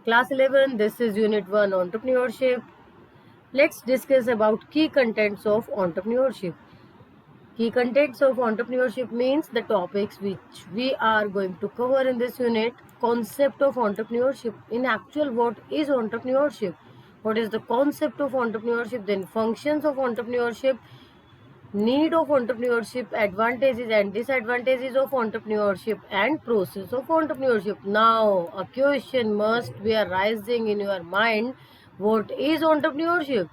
Class 11, this is Unit 1 Entrepreneurship. Let's discuss about key contents of entrepreneurship. Key contents of entrepreneurship means the topics which we are going to cover in this unit. Concept of entrepreneurship. In actual, what is entrepreneurship? What is the concept of entrepreneurship? Then functions of entrepreneurship, need of entrepreneurship, advantages and disadvantages of entrepreneurship, and process of entrepreneurship. Now a question must be arising in your mind: what is entrepreneurship?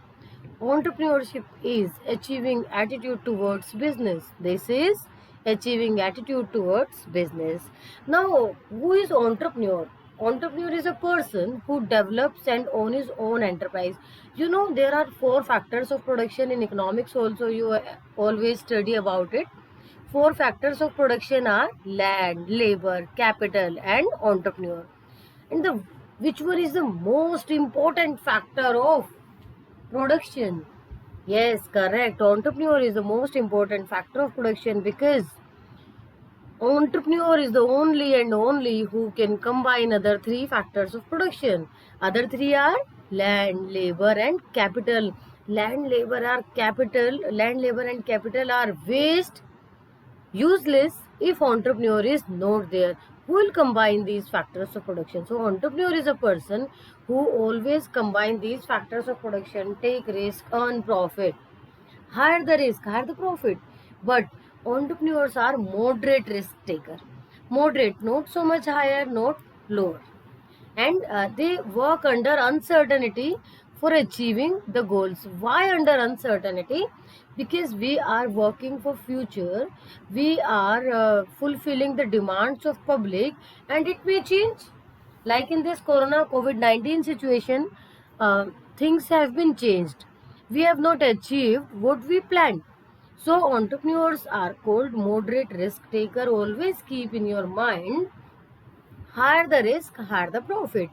Entrepreneurship is achieving attitude towards business. This is achieving attitude towards business. Now, who is entrepreneur? Entrepreneur is a person who develops and owns his own enterprise. You know, there are four factors of production in economics also. You always study about it. Four factors of production are land, labor, capital, and entrepreneur. And the which one is the most important factor of production? Yes, correct. Entrepreneur is the most important factor of production because entrepreneur is the only and only who can combine other three factors of production. Other three are land, labor, and capital. Land, labor, and capital are waste, useless if entrepreneur is not there. Who will combine these factors of production? So entrepreneur is a person who always combine these factors of production, take risk, earn profit. Higher the risk, higher the profit. But entrepreneurs are moderate risk taker. Moderate, not so much higher, not lower. And they work under uncertainty for achieving the goals. Why under uncertainty? Because we are working for future, we are fulfilling the demands of public, and it may change. Like in this corona COVID-19 situation, things have been changed. We have not achieved what we planned. So entrepreneurs are called moderate risk taker. Always keep in your mind, higher the risk, higher the profit.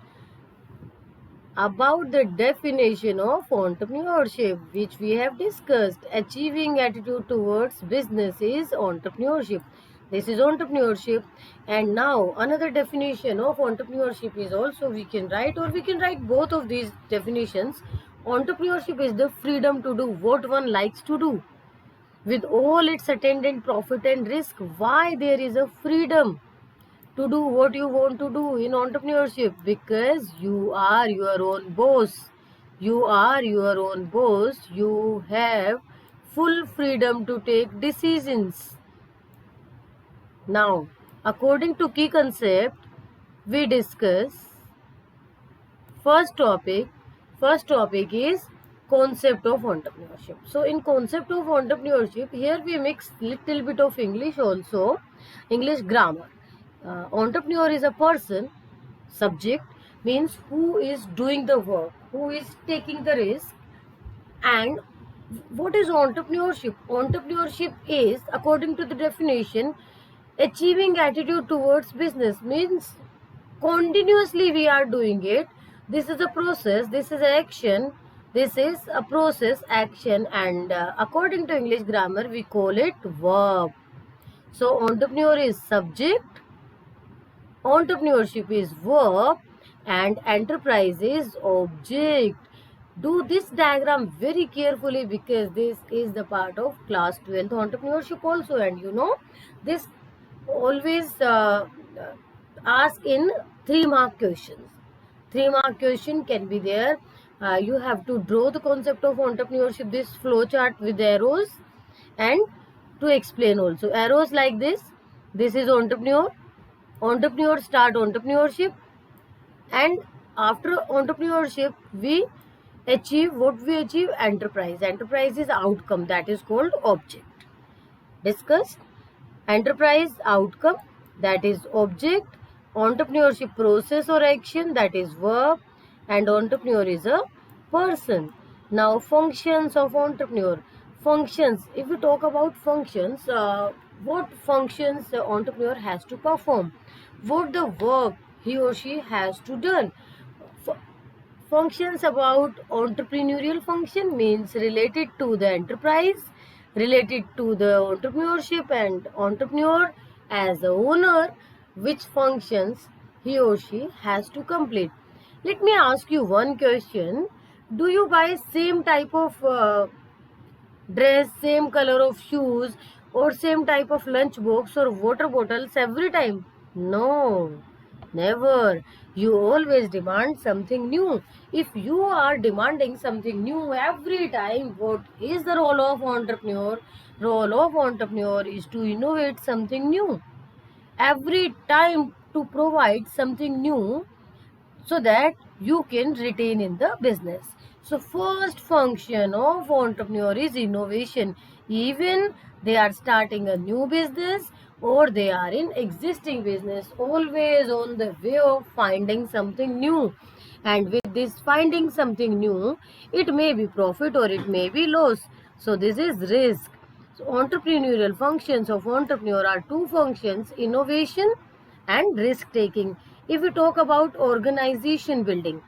About the definition of entrepreneurship, which we have discussed, achieving attitude towards business is entrepreneurship. This is entrepreneurship. And now another definition of entrepreneurship is also we can write, or we can write both of these definitions. Entrepreneurship is the freedom to do what one likes to do with all its attendant profit and risk. Why there is a freedom to do what you want to do in entrepreneurship? Because you are your own boss. You are your own boss. You have full freedom to take decisions. Now, according to key concept, we discuss first topic. First topic is concept of entrepreneurship. So in concept of entrepreneurship, here we mix little bit of English also, English grammar. Entrepreneur is a person, subject means who is doing the work, who is taking the risk. And what is entrepreneurship? Entrepreneurship is, according to the definition, achieving attitude towards business, means continuously we are doing it. This is a process, this is action, this is a process, action, and according to English grammar we call it verb. So entrepreneur is subject, entrepreneurship is verb, and enterprise is object. Do this diagram very carefully because this is the part of class 12th entrepreneurship also. And you know, this always ask in 3-mark questions. 3-mark question can be there. You have to draw the concept of entrepreneurship, this flow chart with arrows, and to explain also. Arrows like this. This is entrepreneur. Entrepreneur start entrepreneurship, and after entrepreneurship we achieve what we achieve, enterprise. Enterprise is outcome, that is called object. Discuss enterprise outcome, that is object. Entrepreneurship process or action, that is verb. And entrepreneur is a person. Now functions of entrepreneur. Functions, if we talk about functions, what functions the entrepreneur has to perform, what the work he or she has to do. Functions about entrepreneurial function means related to the enterprise, related to the entrepreneurship and entrepreneur as the owner, which functions he or she has to complete. Let me ask you one question. Do you buy same type of dress, same color of shoes, or same type of lunch box or water bottles every time? No, never. You always demand something new. If you are demanding something new every time, what is the role of entrepreneur? Role of entrepreneur is to innovate something new every time, to provide something new so that you can retain in the business. So first function of entrepreneur is innovation. Even they are starting a new business or they are in existing business, always on the way of finding something new. And with this finding something new, it may be profit or it may be loss. So this is risk. So entrepreneurial functions of entrepreneur are two functions: innovation and risk taking. If we talk about organization building,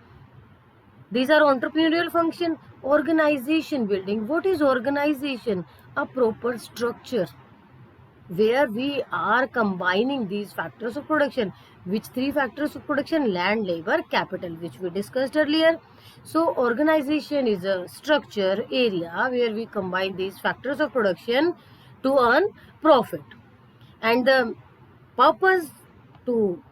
these are entrepreneurial function. Organization building, what is organization? A proper structure where we are combining these factors of production. Which three factors of production? Land, labor, capital, which we discussed earlier. So organization is a structure area where we combine these factors of production to earn profit. And the purpose to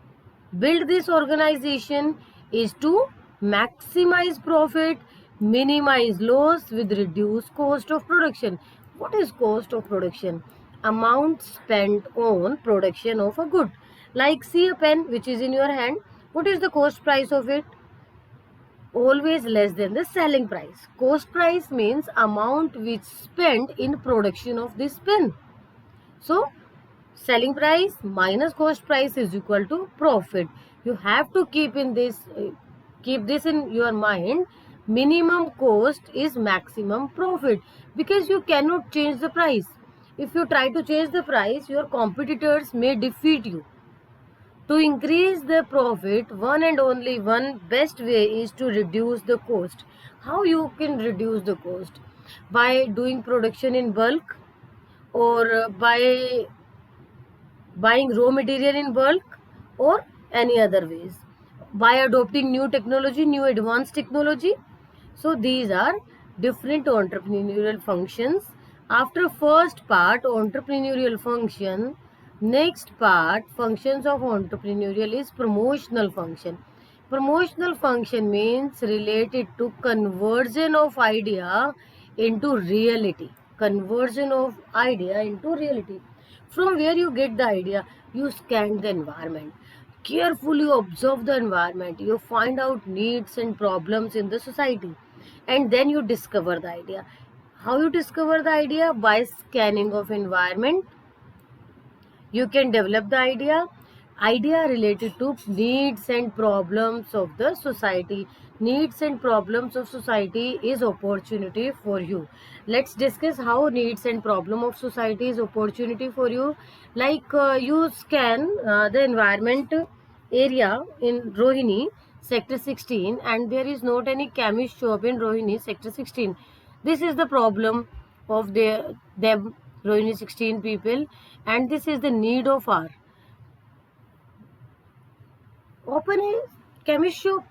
build this organization is to maximize profit, minimize loss with reduced cost of production. What is cost of production? Amount spent on production of a good. Like, see a pen which is in your hand. What is the cost price of it? Always less than the selling price. Cost price means amount which spent in production of this pen. So selling price minus cost price is equal to profit. You have to keep this in your mind. Minimum cost is maximum profit, because you cannot change the price. If you try to change the price, your competitors may defeat you. To increase the profit, one and only one best way is to reduce the cost. How you can reduce the cost? By doing production in bulk, or by buying raw material in bulk, or any other ways, by adopting new technology, new advanced technology. So these are different entrepreneurial functions. After first part, entrepreneurial function, next part, functions of entrepreneurial, is promotional function. Promotional function means related to conversion of idea into reality. Conversion of idea into reality. From where you get the idea, you scan the environment. Carefully observe the environment. You find out needs and problems in the society. And then you discover the idea. How you discover the idea? By scanning of environment. You can develop the idea related to needs and problems of the society. Needs and problems of society is opportunity for you. Let's discuss how needs and problem of society is opportunity for you. Like, you scan the environment area in Rohini sector 16, and there is not any chemist shop in Rohini sector 16. This is the problem of them Rohini 16 people, and this is the need of our. Open a chemist shop.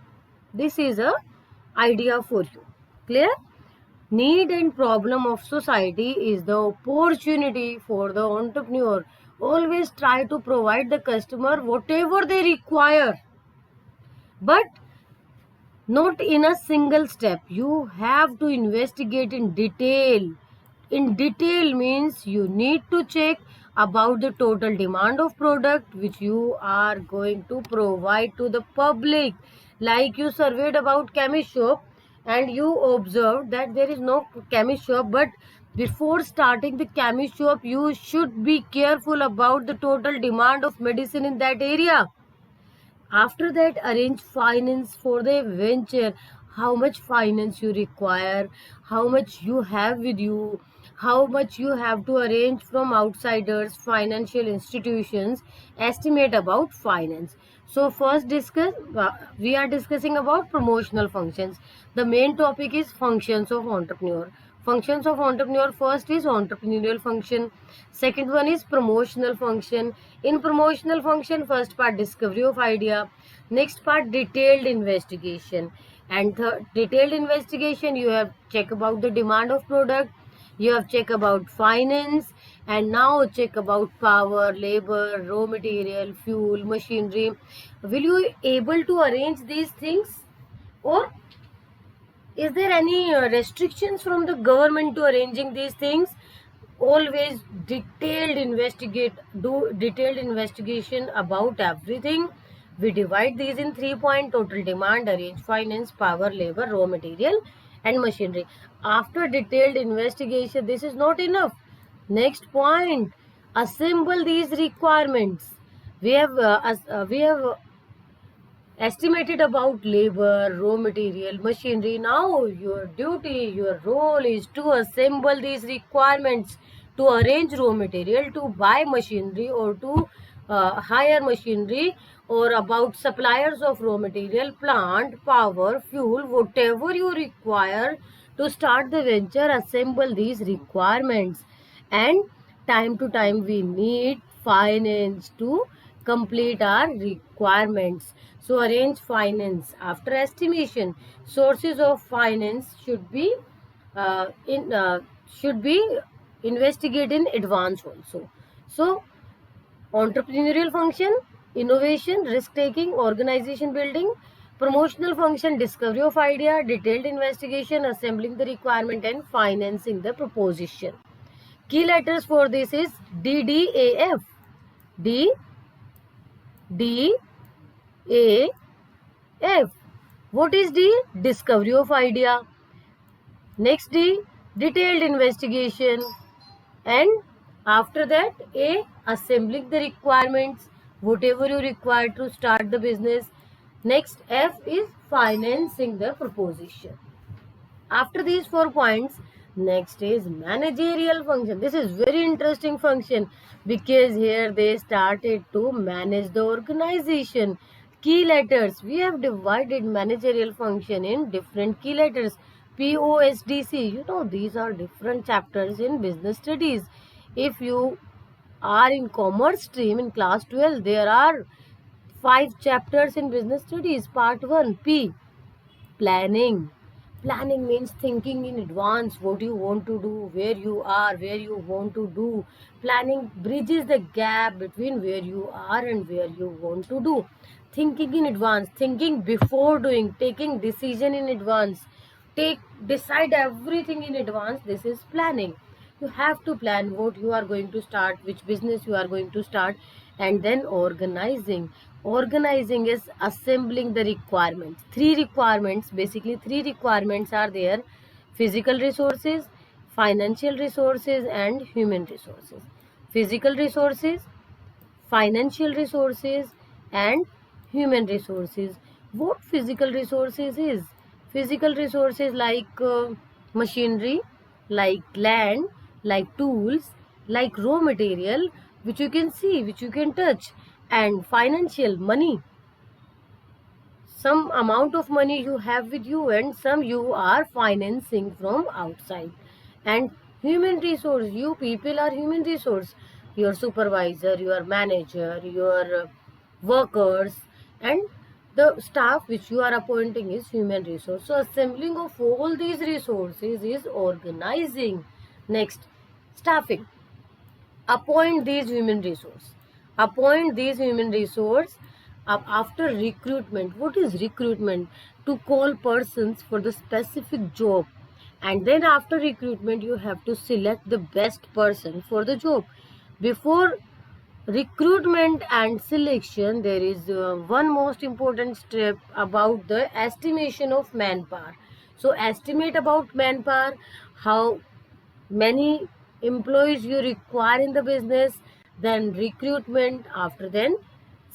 This is a idea for you. Clear? Need and problem of society is the opportunity for the entrepreneur. Always try to provide the customer whatever they require, but not in a single step. You have to investigate in detail. In detail means you need to check about the total demand of product which you are going to provide to the public. Like, you surveyed about chemist shop and you observed that there is no chemist shop, but before starting the chemist shop, you should be careful about the total demand of medicine in that area. After that, arrange finance for the venture. How much finance you require, how much you have with you, how much you have to arrange from outsiders, financial institutions. Estimate about finance. So first we are discussing about promotional functions. The main topic is functions of entrepreneur. Functions of entrepreneur: first is entrepreneurial function, second one is promotional function. In promotional function, first part discovery of idea, next part detailed investigation, and third detailed investigation you have check about the demand of product, you have check about finance, and now check about power, labor, raw material, fuel, machinery. Will you able to arrange these things, or is there any restrictions from the government to arranging these things? Always do detailed investigation about everything. We divide these in 3 points: total demand, arrange finance, power, labor, raw material, and machinery. After detailed investigation, this is not enough. Next point: assemble these requirements. We have estimated about labor, raw material, machinery. Now your duty, your role is to assemble these requirements, to arrange raw material, to buy machinery, or to hire machinery, or about suppliers of raw material, plant, power, fuel, whatever you require to start the venture. Assemble these requirements. And time to time we need finance to complete our requirements. So arrange finance. After estimation, sources of finance in should be investigated in advance also. So entrepreneurial function: innovation, risk taking, organization building; promotional function: discovery of idea, detailed investigation, assembling the requirement, and financing the proposition. Key letters for this is DDAF. D D A F. What is D? Discovery of idea. Next D, detailed investigation. And after that, A, assembling the requirements, whatever you require to start the business. Next, F is financing the proposition. After these 4 points, next is managerial function. This is very interesting function because here they started to manage the organization. Key letters: we have divided managerial function in different key letters. POSDC, these are different chapters in business studies. If you are in commerce stream in class 12, there are 5 chapters in business studies. Part 1, P, planning. Planning means thinking in advance what you want to do, where you are, where you want to do. Planning bridges the gap between where you are and where you want to do. Thinking in advance, thinking before doing, taking decision in advance, decide everything in advance. This is planning. You have to plan what you are going to start, which business you are going to start. And then organizing. Organizing is assembling the requirements. Basically 3 requirements are there: physical resources, financial resources, and human resources. Physical resources, financial resources, and human resources. What physical resources is? Physical resources like machinery, like land, like tools, like raw material, which you can see, which you can touch. And financial, money, some amount of money you have with you, and some you are financing from outside. And human resource, you people are human resource: your supervisor, your manager, your workers, and the staff which you are appointing is human resource. So assembling of all these resources is organizing. Next, staffing. Appoint these human resource. Appoint these human resource after recruitment. What is recruitment? To call persons for the specific job, and then after recruitment you have to select the best person for the job. Before recruitment and selection, there is one most important step about the estimation of manpower. So estimate about manpower, how many employees you require in the business, then recruitment, after then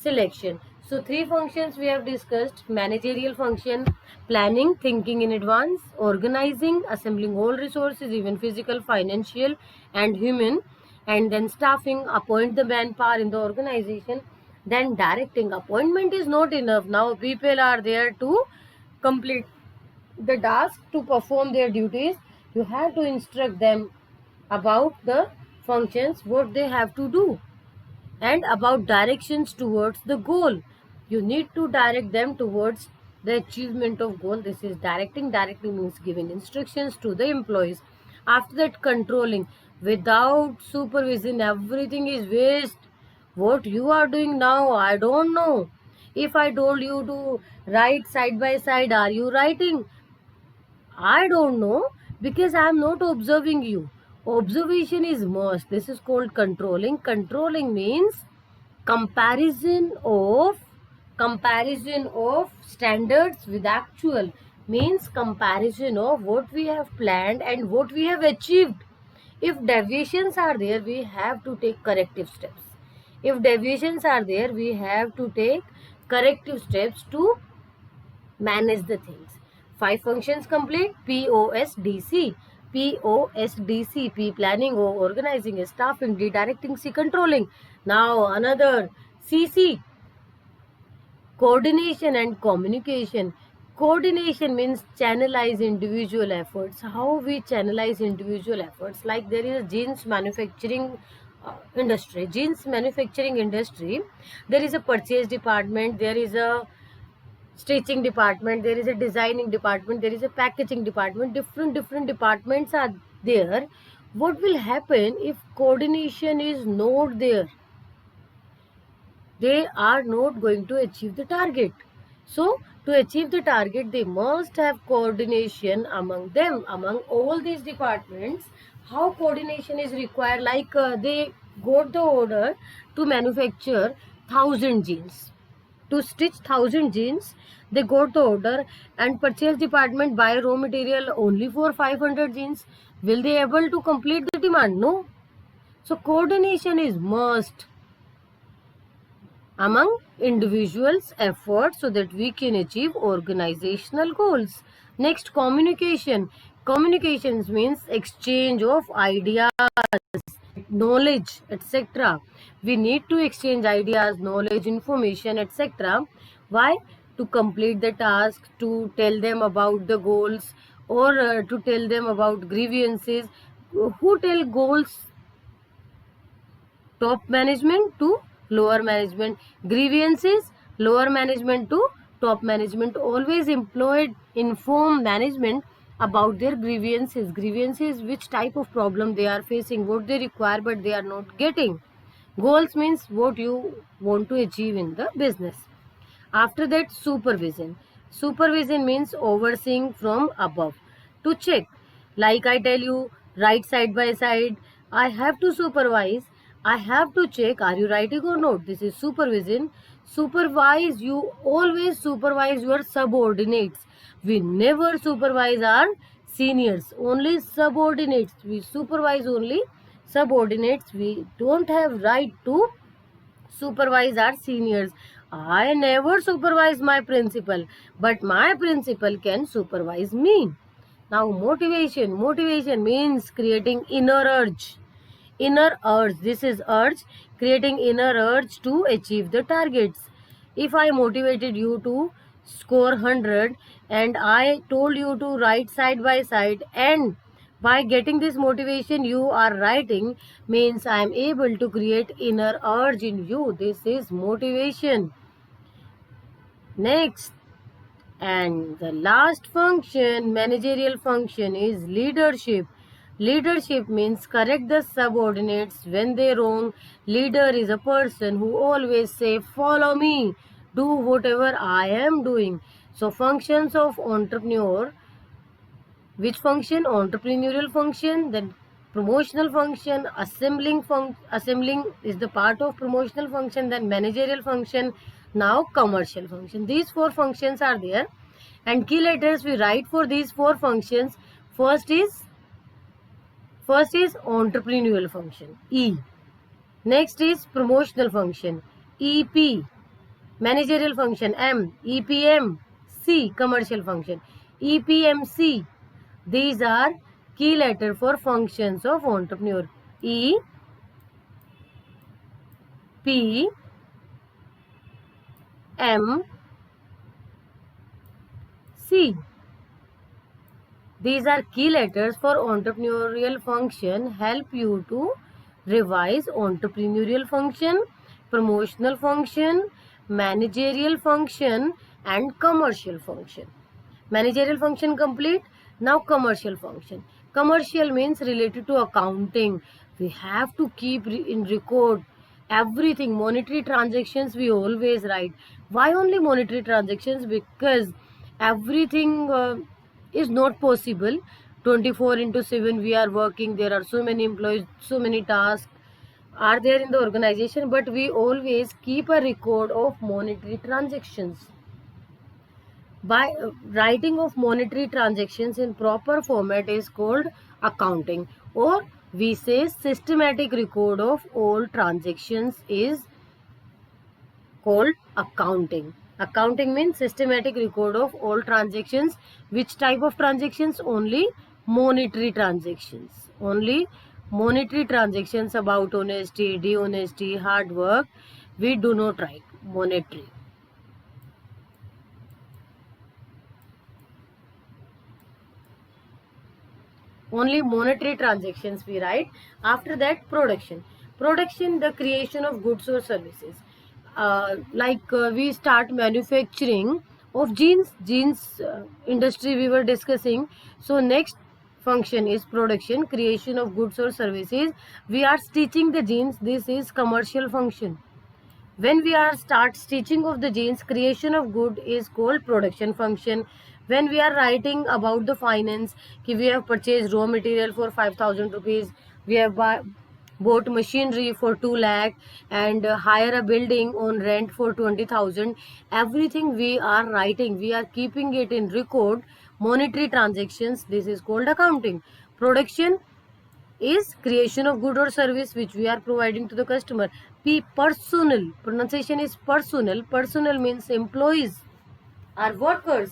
selection. So 3 functions we have discussed: managerial function, planning, thinking in advance; organizing, assembling all resources, even physical, financial, and human; and then staffing, appoint the manpower in the organization; then directing. Appointment is not enough. Now people are there to complete the task, to perform their duties. You have to instruct them about the functions, what they have to do, and about directions towards the goal. You need to direct them towards the achievement of goal. This is directing. Directing means giving instructions to the employees. After that, controlling. Without supervision, everything is waste. What you are doing now, I don't know. If I told you to write side by side, are you writing? I don't know, because I am not observing you. Observation is must. This is called controlling. Controlling means comparison of standards with actual, means comparison of what we have planned and what we have achieved. If deviations are there, we have to take corrective steps. If deviations are there, we have to take corrective steps to manage the things. 5 functions complete. POSDC. POSDC. P, planning. O, organizing. S, staffing. D, directing. C, controlling. Now another. CC, coordination and communication. Coordination means channelize individual efforts. How we channelize individual efforts? Like there is a jeans manufacturing industry. Jeans manufacturing industry. There is a purchase department. There is a stitching department, there is a designing department, there is a packaging department. Different departments are there. What will happen if coordination is not there? They are not going to achieve the target. So to achieve the target, they must have coordination among them, among all these departments. How coordination is required? Like they got the order to manufacture 1,000 jeans, to stitch 1,000 jeans. They got the order, and purchase department buy raw material only for 500 jeans. Will they able to complete the demand? No. So coordination is must among individuals' efforts so that we can achieve organizational goals. Next, communication. Communications means exchange of ideas, knowledge, etc. We need to exchange ideas, knowledge, information, etc. Why? To complete the task, to tell them about the goals, or to tell them about grievances. Who tell goals? Top management to lower management. Grievances, lower management to top management. Always employed inform management about their grievances. Grievances, which type of problem they are facing, what they require but they are not getting. Goals means what you want to achieve in the business. After that, supervision. Supervision means overseeing from above. To check, like I tell you, write side by side. I have to supervise. I have to check, are you writing or not? This is supervision. Supervise, you always supervise your subordinates. We never supervise our seniors, only subordinates. We supervise only subordinates. We don't have right to supervise our seniors. I never supervise my principal, but my principal can supervise me. Now, motivation. Motivation means creating inner urge. Inner urge. This is urge. Creating inner urge to achieve the targets. If I motivated you to score 100 and I told you to write side by side, and by getting this motivation you are writing, means I am able to create inner urge in you. This is motivation. Next, and the last function, managerial function, is leadership. Leadership means correct the subordinates when they wrong. Leader is a person who always say, follow me, do whatever I am doing. So functions of entrepreneur. Which function? Entrepreneurial function, then promotional function, assembling is the part of promotional function, then managerial function, now commercial function. These 4 functions are there, and key letters we write for these 4 functions. First is entrepreneurial function, E. Next is promotional function, EP. Managerial function, M. EPM, C. Commercial function, EPMC. These are key letter for functions of entrepreneur. E, P, M, C. These are key letters for entrepreneurial function, help you to revise entrepreneurial function, promotional function, managerial function, and commercial function. Managerial function complete. Now commercial function. Commercial means related to accounting. We have to keep in record everything. Monetary transactions we always write. Why only monetary transactions? Because everything is not possible. 24 into 7 we are working. There are so many employees, so many tasks are there in the organization, but we always keep a record of monetary transactions. By writing of monetary transactions in proper format is called accounting, or we say systematic record of all transactions is called accounting. Accounting means systematic record of all transactions. Which type of transactions? Only monetary transactions. Only monetary transactions about honesty, dishonesty, hard work. We do not write monetary. Only monetary transactions we write. After that, production. Production, the creation of goods or services. We start manufacturing of jeans industry we were discussing. So next function is production, creation of goods or services. We are stitching the jeans. This is commercial function. When we are start stitching of the jeans, creation of good is called production function. When we are writing about the finance, we have purchased raw material for 5,000 rupees, we have bought machinery for 2 lakh, and hire a building on rent for 20,000. Everything we are writing, we are keeping it in record. Monetary transactions, this is called accounting. Production is creation of good or service which we are providing to the customer. Personal, pronunciation is personal. Personal means employees, our workers.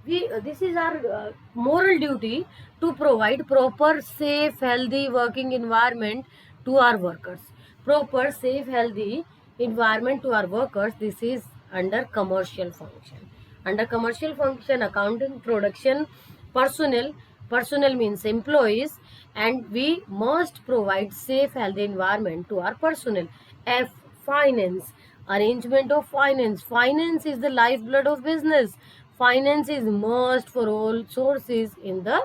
This is our moral duty to provide proper, safe, healthy working environment to our workers. Proper, safe, healthy environment to our workers. This is under commercial function. Under commercial function, accounting, production, personnel. Personnel means employees, and we must provide safe, healthy environment to our personnel. F, finance, arrangement of finance. Finance is the lifeblood of business. Finance is must for all sources in the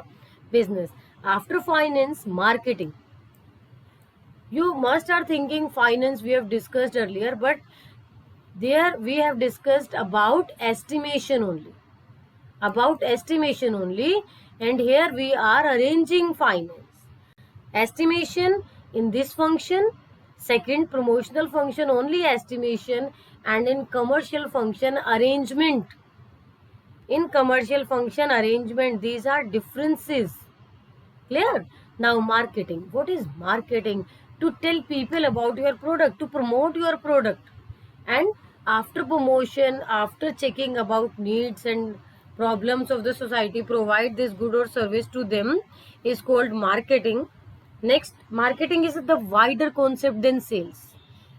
business. After finance, marketing. You must are thinking finance we have discussed earlier, but there we have discussed about estimation only. About estimation only, and here we are arranging finance. Estimation in this function, second promotional function only estimation, and in commercial function arrangement. In commercial function arrangement, these are differences. Clear? Now marketing. What is marketing? To tell people about your product, to promote your product. And after promotion, after checking about needs and problems of the society, provide this good or service to them is called marketing. Next, marketing is the wider concept than sales.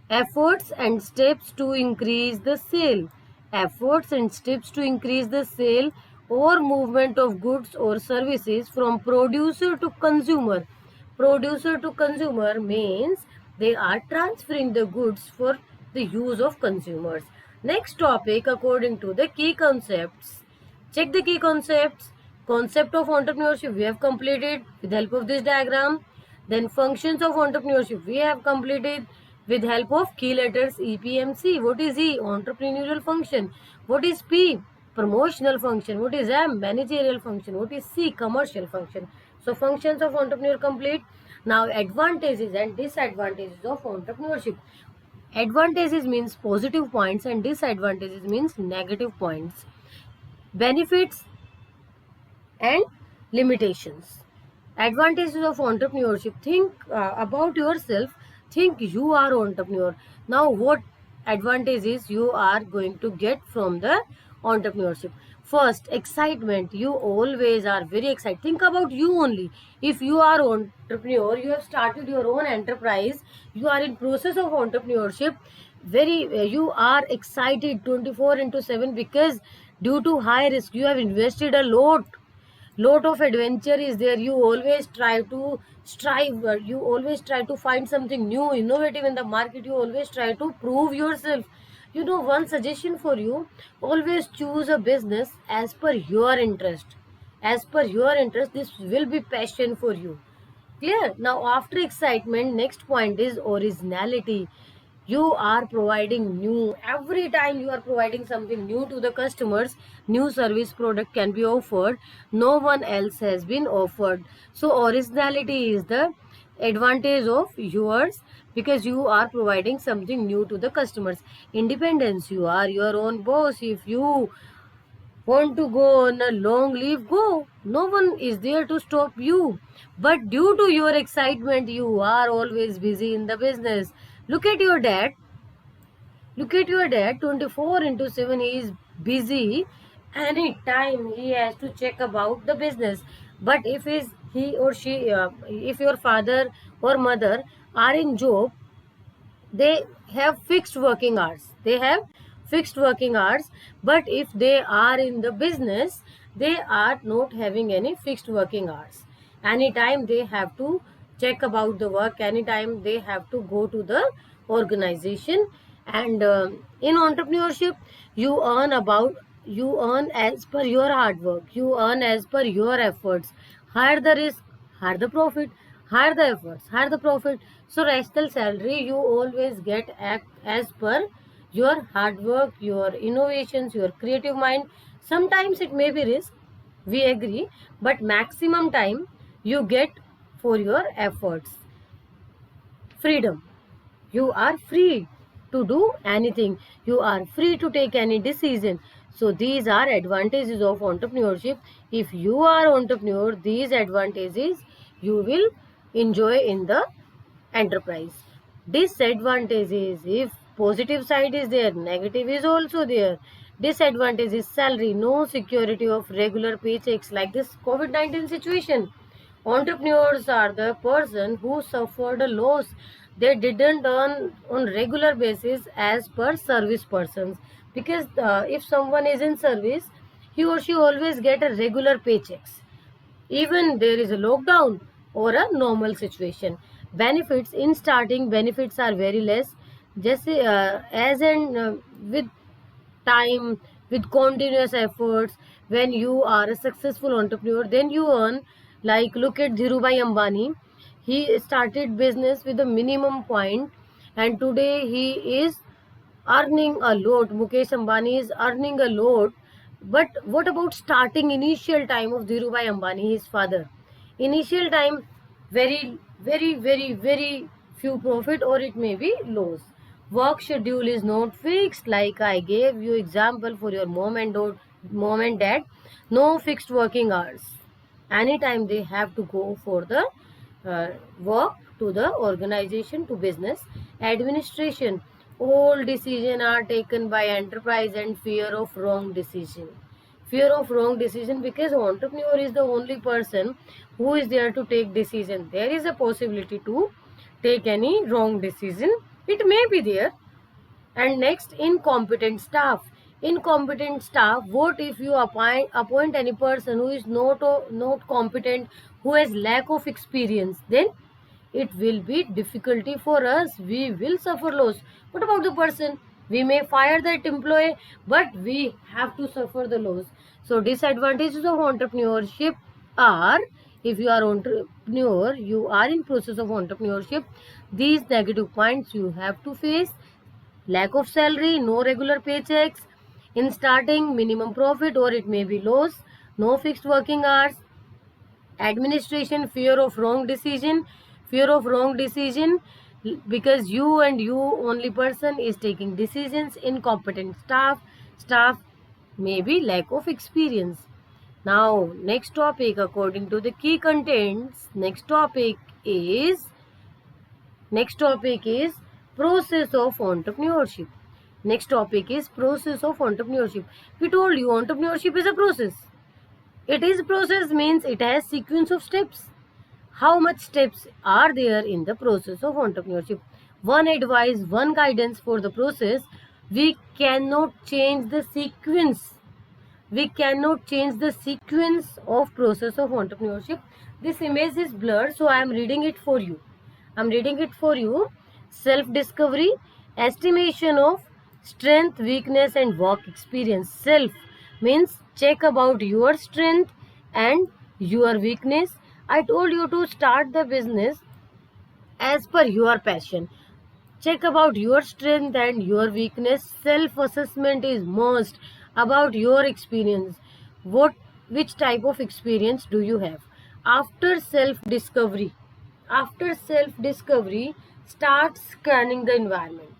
Efforts and steps to increase the sale. Efforts and steps to increase the sale or movement of goods or services from producer to consumer. Producer to consumer means they are transferring the goods for the use of consumers. Next topic, according to the key concepts. Check the key concepts. Concept of entrepreneurship we have completed with help of this diagram. Then functions of entrepreneurship we have completed with help of key letters E, P, M, C. What is E? Entrepreneurial function. What is P? Promotional function. What is M? Managerial function. What is C? Commercial function. So functions of entrepreneur complete. Now advantages and disadvantages of entrepreneurship. Advantages means positive points and disadvantages means negative points. Benefits and limitations. Advantages of entrepreneurship. Think about yourself. Think you are entrepreneur. Now what advantages you are going to get from the entrepreneurship? First, excitement. You always are very excited. Think about you only. If you are entrepreneur, you have started your own enterprise, you are in process of entrepreneurship, you are excited 24 into 7 because due to high risk you have invested a lot. Lot of adventure is there. You always try to strive, you always try to find something new, innovative in the market. You always try to prove yourself. One suggestion for you: always choose a business as per your interest. As per your interest, this will be passion for you. Clear? Now, after excitement, next point is originality. You are providing new. Every time you are providing something new to the customers, new service product can be offered. No one else has been offered. So, originality is the advantage of yours because you are providing something new to the customers. Independence, you are your own boss. If you want to go on a long leave, go. No one is there to stop you. But due to your excitement, you are always busy in the business. Look at your dad. Look at your dad, 24 into 7, he is busy. Anytime he has to check about the business. But he or she, if your father or mother are in job, they have fixed working hours. They have fixed working hours. But if they are in the business, they are not having any fixed working hours. Anytime they have to check about the work, anytime they have to go to the organization. And in entrepreneurship, you earn as per your hard work, you earn as per your efforts. Higher the risk, higher the profit, higher the efforts, higher the profit. So rational salary you always get as per your hard work, your innovations, your creative mind. Sometimes it may be risk, we agree, but maximum time you get for your efforts. Freedom, you are free to do anything, you are free to take any decision. So these are advantages of entrepreneurship. If you are entrepreneur, these advantages you will enjoy in the enterprise. Disadvantages, if positive side is there, negative is also there. Disadvantage is salary, no security of regular paychecks like this COVID-19 situation. Entrepreneurs are the person who suffered a loss they didn't earn on regular basis as per service persons. Because if someone is in service, he or she always get a regular paychecks even there is a lockdown or a normal situation. Benefits, in starting benefits are very less. Just as in with time, with continuous efforts, when you are a successful entrepreneur, then you earn. Like look at Dhirubhai Ambani, he started business with a minimum point, and today he is earning a lot. Mukesh Ambani is earning a lot. But what about starting initial time of Dhirubhai Ambani, his father? Initial time, very, very, very, very few profit, or it may be loss. Work schedule is not fixed. Like I gave you example for your mom and dad, no fixed working hours. Anytime they have to go for the uh, work to the organization, to business. Administration, all decisions are taken by enterprise, and fear of wrong decision. Fear of wrong decision, because entrepreneur is the only person who is there to take decision. There is a possibility to take any wrong decision, it may be there. And next, incompetent staff. Incompetent staff, what if you appoint any person who is not competent, who has lack of experience? Then it will be difficulty for us, we will suffer loss. What about the person? We may fire that employee, but we have to suffer the loss. So disadvantages of entrepreneurship are: if you are entrepreneur, you are in process of entrepreneurship, these negative points you have to face: lack of salary, no regular paychecks in starting, minimum profit or it may be loss, no fixed working hours, administration, fear of wrong decision, because you and you only person is taking decisions, incompetent staff may be lack of experience. Now next topic, according to the key contents, next topic is process of entrepreneurship. Next topic is process of entrepreneurship. We told you entrepreneurship is a process. It is process means it has sequence of steps. How much steps are there in the process of entrepreneurship? One advice, one guidance for the process: we cannot change the sequence. We cannot change the sequence of process of entrepreneurship. This image is blurred, so I am reading it for you. I'm reading it for you. Self-discovery, estimation of strength, weakness and work experience. Self means check about your strength and your weakness. I told you to start the business as per your passion. Check about your strength and your weakness. Self-assessment is must about your experience. Which type of experience do you have? After self-discovery, start scanning the environment.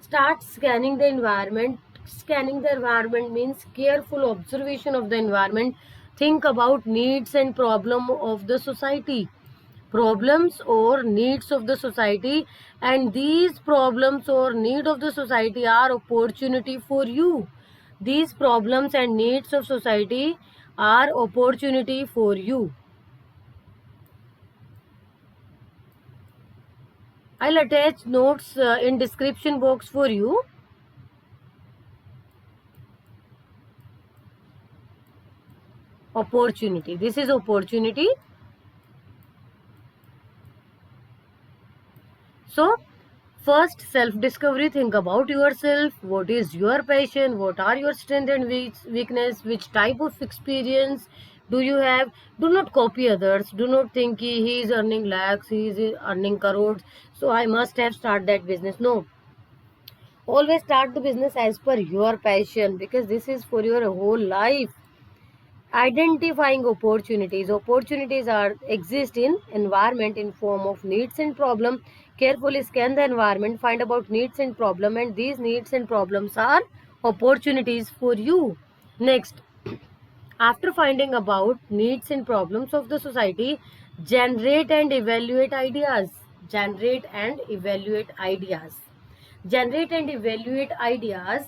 Start scanning the environment. Scanning the environment means careful observation of the environment. Think about needs and problem of the society, problems or needs of the society, and these problems or need of the society are opportunity for you. These problems and needs of society are opportunity for you. I'll attach notes in description box for you. Opportunity, this is opportunity. So first, self-discovery. Think about yourself. What is your passion? What are your strength and weakness? Which type of experience do you have? Do not copy others. Do not think he is earning lakhs, he is earning crores, so I must have started that business. No. Always start the business as per your passion, because this is for your whole life. Identifying opportunities. Opportunities are exist in environment in form of needs and problem. Carefully scan the environment, find about needs and problem, and these needs and problems are opportunities for you. Next, after finding about needs and problems of the society, generate and evaluate ideas. Generate and evaluate ideas. Generate and evaluate ideas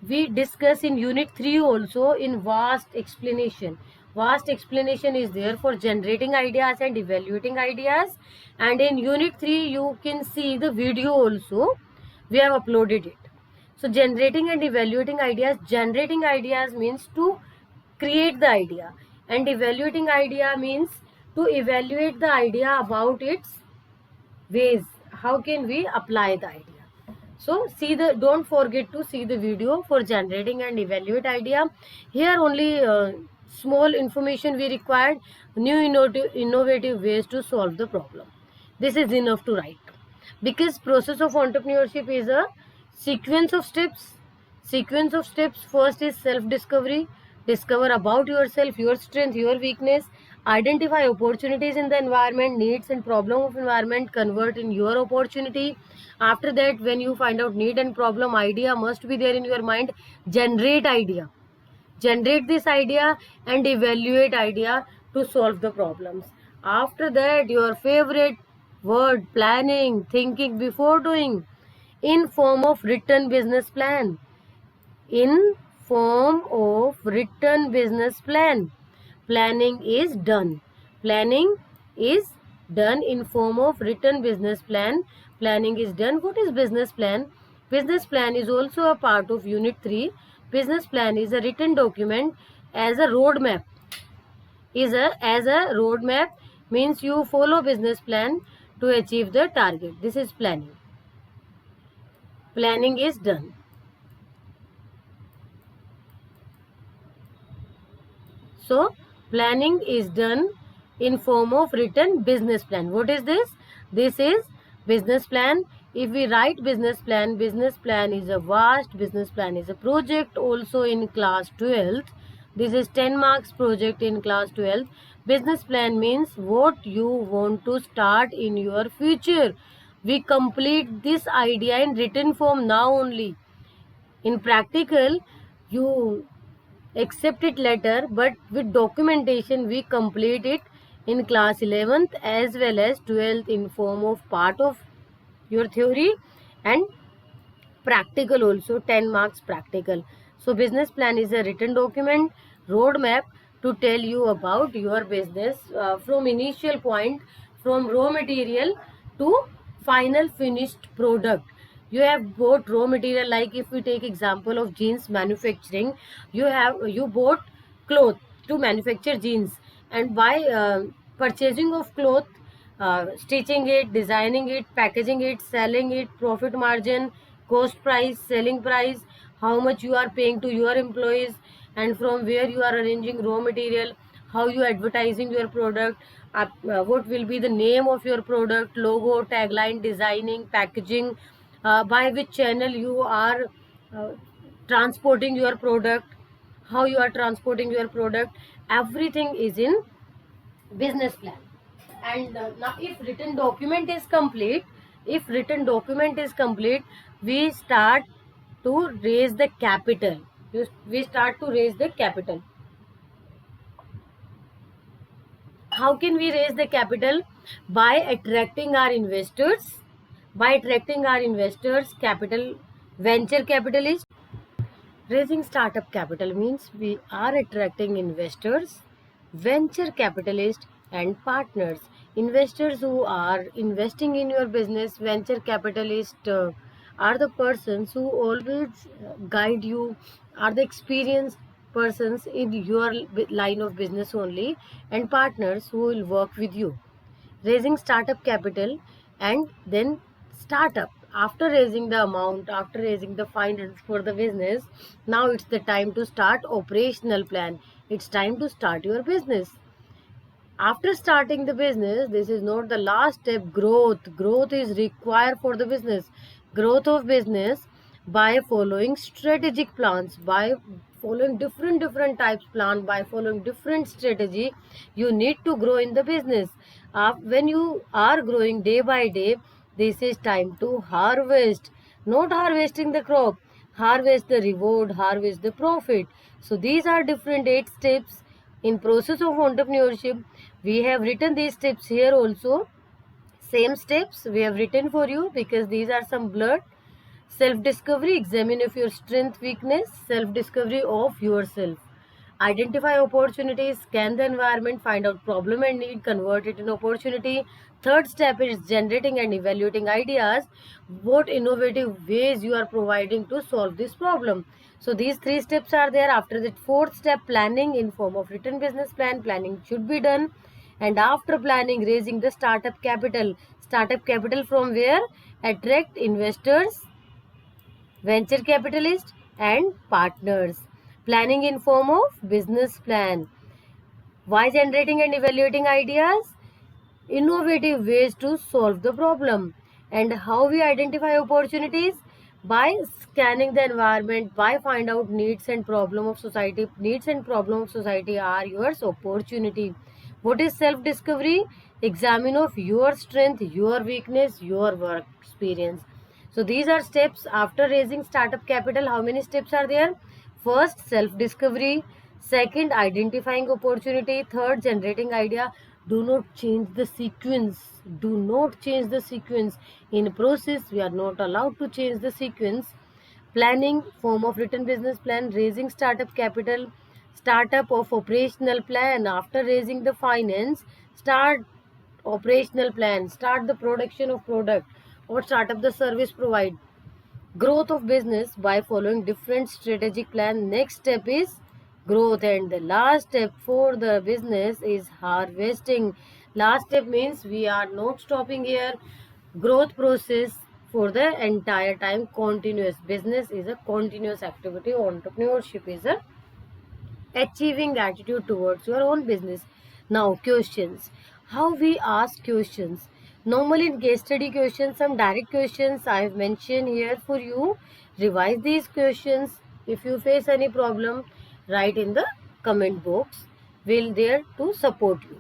we discuss in unit 3 also in vast explanation. Vast explanation is there for generating ideas and evaluating ideas, and in unit 3 you can see the video also, we have uploaded it. So generating and evaluating ideas. Generating ideas means to create the idea, and evaluating idea means to evaluate the idea about its ways, how can we apply the idea. So don't forget to see the video for generating and evaluate idea. Here only small information we required, new innovative ways to solve the problem. This is enough to write, because process of entrepreneurship is a sequence of steps. First is self discovery. Discover about yourself, your strength, your weakness. Identify opportunities in the environment, needs and problem of environment, convert in your opportunity. After that, when you find out need and problem, idea must be there in your mind. Generate idea. Generate this idea and evaluate idea to solve the problems. After that, your favorite word, planning, thinking before doing, in form of written business plan. In form of written business plan. Planning is done. Planning is done in form of written business plan. Planning is done. What is business plan? Business plan is also a part of unit 3. Business plan is a written document as a roadmap. As a roadmap means you follow business plan to achieve the target. This is planning. Planning is done. So planning is done in form of written business plan. What is this? This is business plan. If we write business plan is a vast, business plan is a project also in class 12th. This is 10 marks project in class 12th. Business plan means what you want to start in your future. We complete this idea in written form now only. In practical, you accept it later, but with documentation we complete it in class 11th as well as 12th in form of part of your theory and practical also, 10 marks practical. So business plan is a written document, roadmap to tell you about your business from initial point, from raw material to final finished product. You have bought raw material, like if we take example of jeans manufacturing, you bought cloth to manufacture jeans, and by purchasing of cloth, stitching it, designing it, packaging it, selling it, profit margin, cost price, selling price, how much you are paying to your employees, and from where you are arranging raw material, how you advertising your product, what will be the name of your product, logo, tagline, designing, packaging, by which channel you are uh, transporting your product, how you are transporting your product, everything is in business plan. And now if written document is complete, we start to raise the capital. We start to raise the capital. How can we raise the capital? By attracting our investors. Capital, venture capitalists. Raising startup capital means we are attracting investors, venture capitalists, and partners. Investors who are investing in your business, venture capitalists are the persons who always guide you, are the experienced persons in your line of business only, and partners who will work with you. Raising startup capital, and then startup, after raising the amount, after raising the finance for the business, now it's the time to start operational plan. It's time to start your business. After starting the business, this is not the last step. Growth is required for the business. Growth of business by following strategic plans, by following different types plan, by following different strategy, you need to grow in the business. When you are growing day by day, this is time to harvest. Not harvesting the crop, harvest the reward, harvest the profit. So these are different 8 steps in process of entrepreneurship. We have written these steps here also. Same steps we have written for you because these are some blurred. Self discovery, examine of your strength, weakness, self discovery of yourself. Identify opportunities, scan the environment, find out problem and need, convert it in opportunity. Third step is generating and evaluating ideas. What innovative ways you are providing to solve this problem. So these 3 steps are there. After that, fourth step, planning in form of written business plan. Planning should be done. And after planning, raising the startup capital. Startup capital from where? Attract investors, venture capitalists, and partners. Planning in form of business plan. Why generating and evaluating ideas? Innovative ways to solve the problem. And how we identify opportunities? By scanning the environment, by find out needs and problem of society. Needs and problem of society are yours opportunity. What is self discovery? Examine of your strength, your weakness, your work experience. So these are steps after raising startup capital. How many steps are there? First, self discovery. Second, identifying opportunity. Third, generating idea. Do not change the sequence. Do not change the sequence. In process, we are not allowed to change the sequence. Planning, form of written business plan. Raising startup capital. Startup of operational plan. After raising the finance, start operational plan. Start the production of product or start up the service provide. Growth of business by following different strategic plan. Next step is growth, and the last step for the business is harvesting. Last step means we are not stopping here. Growth process for the entire time, continuous. Business is a continuous activity. Entrepreneurship is a achieving attitude towards your own business. Now, questions. How we ask questions. Normally, in case study questions, some direct questions I have mentioned here for you. Revise these questions. If you face any problem, write in the comment box. We'll there to support you.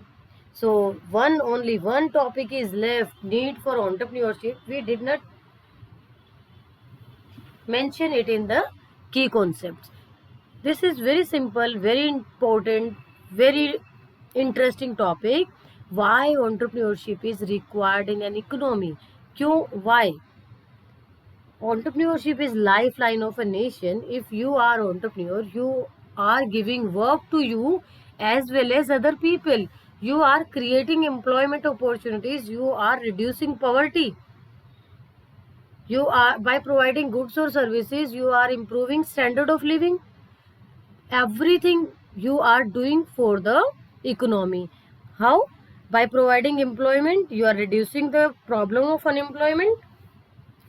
So, only one topic is left. Need for entrepreneurship. We did not mention it in the key concepts. This is very simple, very important, very interesting topic. Why entrepreneurship is required in an economy? Why? Entrepreneurship is lifeline of a nation. If you are entrepreneur, you are giving work to you as well as other people. You are creating employment opportunities. You are reducing poverty. You are, by providing goods or services, you are improving standard of living. Everything you are doing for the economy. How? By providing employment, you are reducing the problem of unemployment.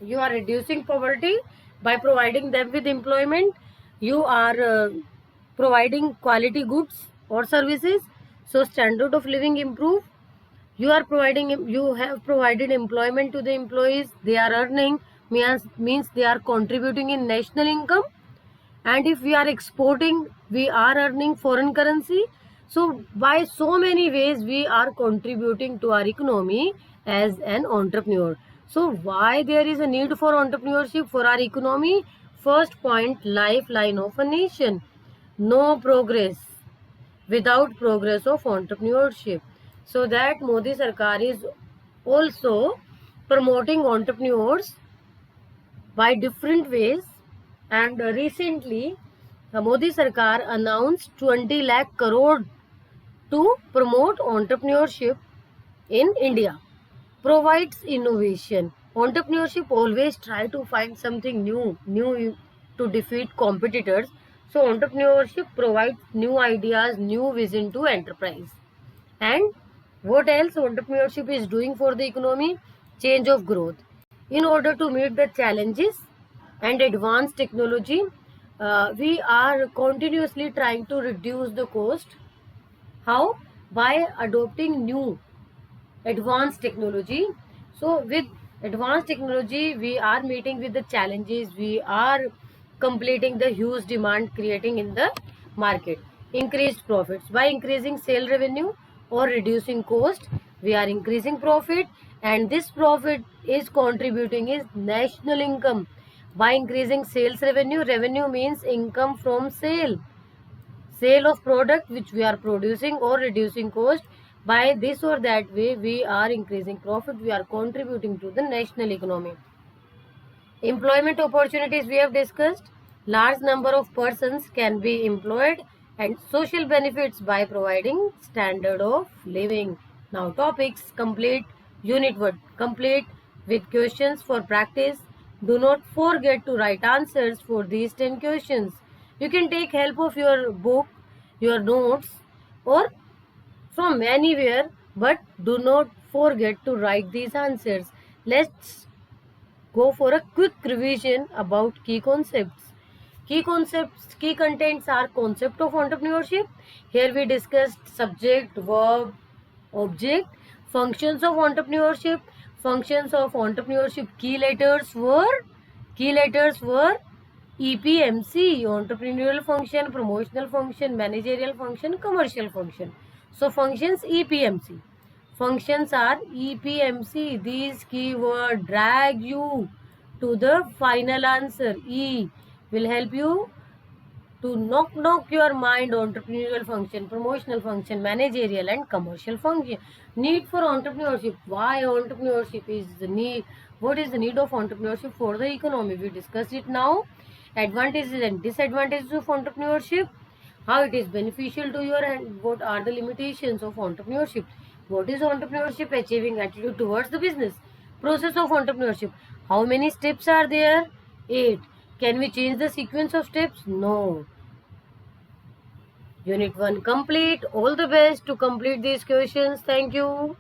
You are reducing poverty by providing them with employment. You are providing quality goods or services, so standard of living improve. You have provided employment to the employees, they are earning, means they are contributing in national income. And if we are exporting, we are earning foreign currency. So by so many ways we are contributing to our economy as an entrepreneur. So why there is a need for entrepreneurship for our economy? First point, lifeline of a nation. No progress without progress of entrepreneurship. So that Modi Sarkar is also promoting entrepreneurs by different ways. And recently, Modi Sarkar announced 20 lakh crore to promote entrepreneurship in India. Provides innovation. Entrepreneurship always try to find something new to defeat competitors. So entrepreneurship provides new ideas, new vision to enterprise. And what else entrepreneurship is doing for the economy? Change of growth. In order to meet the challenges and advanced technology, we are continuously trying to reduce the cost. How? By adopting new advanced technology. So with advanced technology, we are meeting with the challenges. We are completing the huge demand creating in the market. Increased profits. By increasing sale revenue or reducing cost, we are increasing profit, and this profit is contributing is national income. By increasing sales revenue, revenue means income from sale of product which we are producing or reducing cost. By this or that way we are increasing profit, we are contributing to the national economy. Employment opportunities we have discussed. Large number of persons can be employed, and social benefits by providing standard of living. Now topics complete. Unit 1 complete with questions for practice. Do not forget to write answers for these 10 questions. You can take help of your book, your notes, or from anywhere, but do not forget to write these answers. Let's go for a quick revision about key concepts. Key contents are concept of entrepreneurship. Here we discussed subject, verb, object. Functions of entrepreneurship. Functions of entrepreneurship. Key letters were EPMC, entrepreneurial function, promotional function, managerial function, commercial function. So functions EPMC. Functions are EPMC. These keywords drag you to the final answer. E will help you to knock your mind. Entrepreneurial function, promotional function, managerial and commercial function. Need for entrepreneurship. Why entrepreneurship is the need? What is the need of entrepreneurship for the economy? We discussed it now. Advantages and disadvantages of entrepreneurship. How it is beneficial to your, and what are the limitations of entrepreneurship? What is entrepreneurship? Achieving attitude towards the business. Process of entrepreneurship. How many steps are there? 8. Can we change the sequence of steps? No. Unit 1 complete. All the best to complete these questions. Thank you.